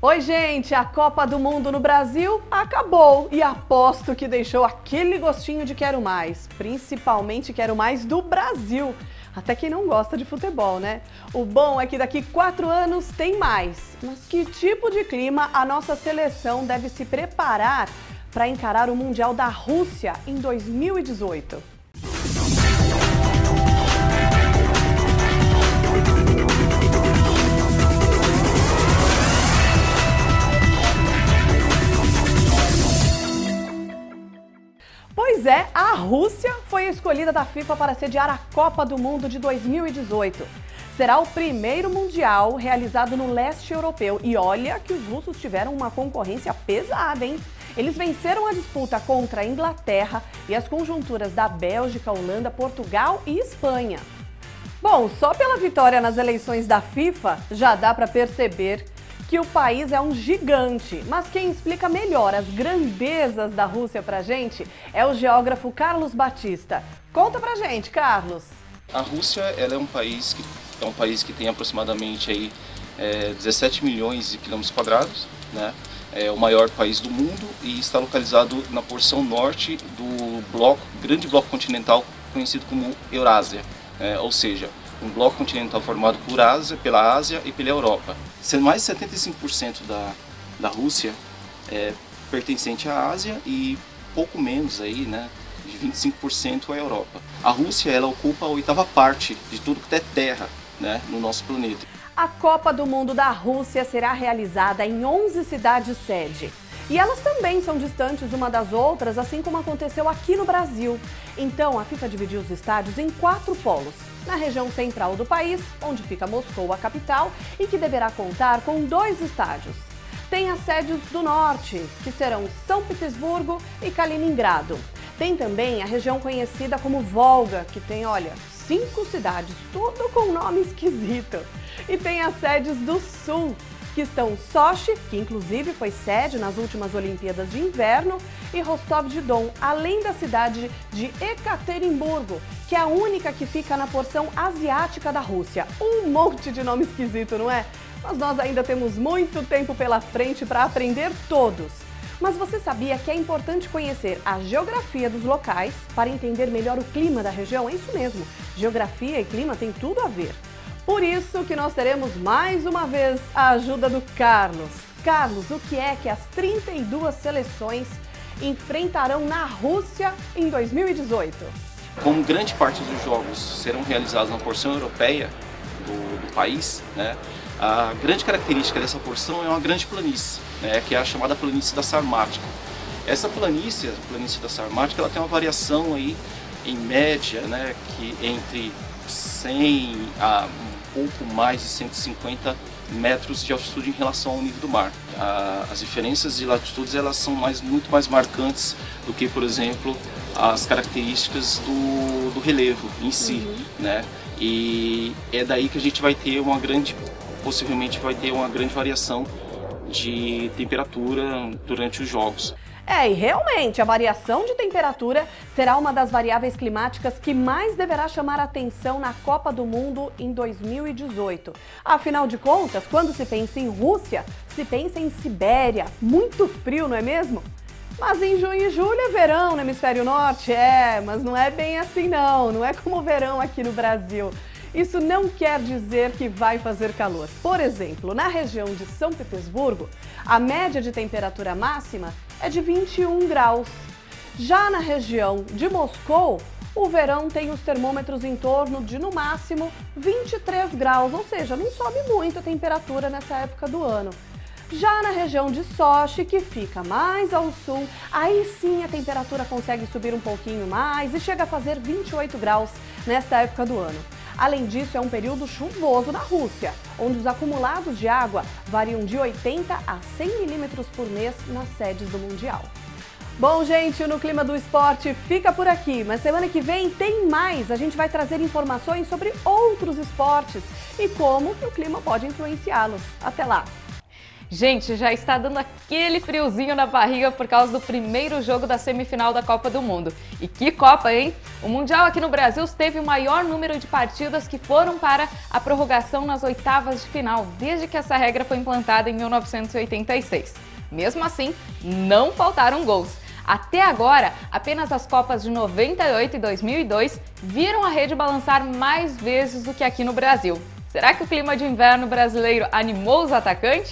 Oi, gente! A Copa do Mundo no Brasil acabou e aposto que deixou aquele gostinho de quero mais. Principalmente quero mais do Brasil. Até quem não gosta de futebol, né? O bom é que daqui 4 anos tem mais. Mas que tipo de clima a nossa seleção deve se preparar para encarar o Mundial da Rússia em 2018? Pois é, a Rússia foi a escolhida da FIFA para sediar a Copa do Mundo de 2018. Será o primeiro mundial realizado no leste europeu e olha que os russos tiveram uma concorrência pesada, hein? Eles venceram a disputa contra a Inglaterra e as conjunturas da Bélgica, Holanda, Portugal e Espanha. Bom, só pela vitória nas eleições da FIFA já dá para perceber que o país é um gigante, mas quem explica melhor as grandezas da Rússia pra gente é o geógrafo Carlos Batista. Conta pra gente, Carlos. A Rússia ela é um país que tem aproximadamente aí, 17 milhões de quilômetros quadrados, né? É o maior país do mundo e está localizado na porção norte do grande bloco continental conhecido como Eurásia, ou seja, um bloco continental formado pela Ásia e pela Europa. Mais de 75% da Rússia é pertencente à Ásia e pouco menos aí, né, de 25% à Europa. A Rússia ela ocupa a 8ª parte de tudo que é terra, né, no nosso planeta. A Copa do Mundo da Rússia será realizada em 11 cidades-sede. E elas também são distantes uma das outras, assim como aconteceu aqui no Brasil. Então, a FIFA dividiu os estádios em 4 polos. Na região central do país, onde fica Moscou, a capital, e que deverá contar com 2 estádios. Tem as sedes do norte, que serão São Petersburgo e Kaliningrado. Tem também a região conhecida como Volga, que tem, olha, 5 cidades, tudo com nome esquisito. E tem as sedes do sul, que estão Sochi, que inclusive foi sede nas últimas Olimpíadas de Inverno, e Rostov-de-Don, além da cidade de Ekaterimburgo, que é a única que fica na porção asiática da Rússia. Um monte de nome esquisito, não é? Mas nós ainda temos muito tempo pela frente para aprender todos. Mas você sabia que é importante conhecer a geografia dos locais para entender melhor o clima da região? É isso mesmo, geografia e clima têm tudo a ver. Por isso que nós teremos mais uma vez a ajuda do Carlos. Carlos, o que é que as 32 seleções enfrentarão na Rússia em 2018? Como grande parte dos jogos serão realizados na porção europeia do país, né, a grande característica dessa porção é uma grande planície, né, que é a chamada planície da Sarmática. Essa planície, a planície da Sarmática, ela tem uma variação aí, em média, né, que entre 100 a pouco mais de 150 metros de altitude em relação ao nível do mar. As diferenças de latitudes elas são muito mais marcantes do que, por exemplo, as características do relevo em si, né? E é daí que a gente vai ter possivelmente vai ter uma grande variação de temperatura durante os jogos. E realmente, a variação de temperatura será uma das variáveis climáticas que mais deverá chamar a atenção na Copa do Mundo em 2018. Afinal de contas, quando se pensa em Rússia, se pensa em Sibéria, muito frio, não é mesmo? Mas em junho e julho é verão no hemisfério norte, mas não é bem assim não é como o verão aqui no Brasil. Isso não quer dizer que vai fazer calor. Por exemplo, na região de São Petersburgo, a média de temperatura máxima é de 21 graus. Já na região de Moscou, o verão tem os termômetros em torno de, no máximo, 23 graus, ou seja, não sobe muito a temperatura nessa época do ano. Já na região de Sochi, que fica mais ao sul, aí sim a temperatura consegue subir um pouquinho mais e chega a fazer 28 graus nesta época do ano. Além disso, é um período chuvoso na Rússia, onde os acumulados de água variam de 80 a 100 milímetros por mês nas sedes do Mundial. Bom, gente, o No Clima do Esporte fica por aqui, mas semana que vem tem mais. A gente vai trazer informações sobre outros esportes e como o clima pode influenciá-los. Até lá! Gente, já está dando aquele friozinho na barriga por causa do primeiro jogo da semifinal da Copa do Mundo. E que Copa, hein? O Mundial aqui no Brasil teve o maior número de partidas que foram para a prorrogação nas oitavas de final, desde que essa regra foi implantada em 1986. Mesmo assim, não faltaram gols. Até agora, apenas as Copas de 98 e 2002 viram a rede balançar mais vezes do que aqui no Brasil. Será que o clima de inverno brasileiro animou os atacantes?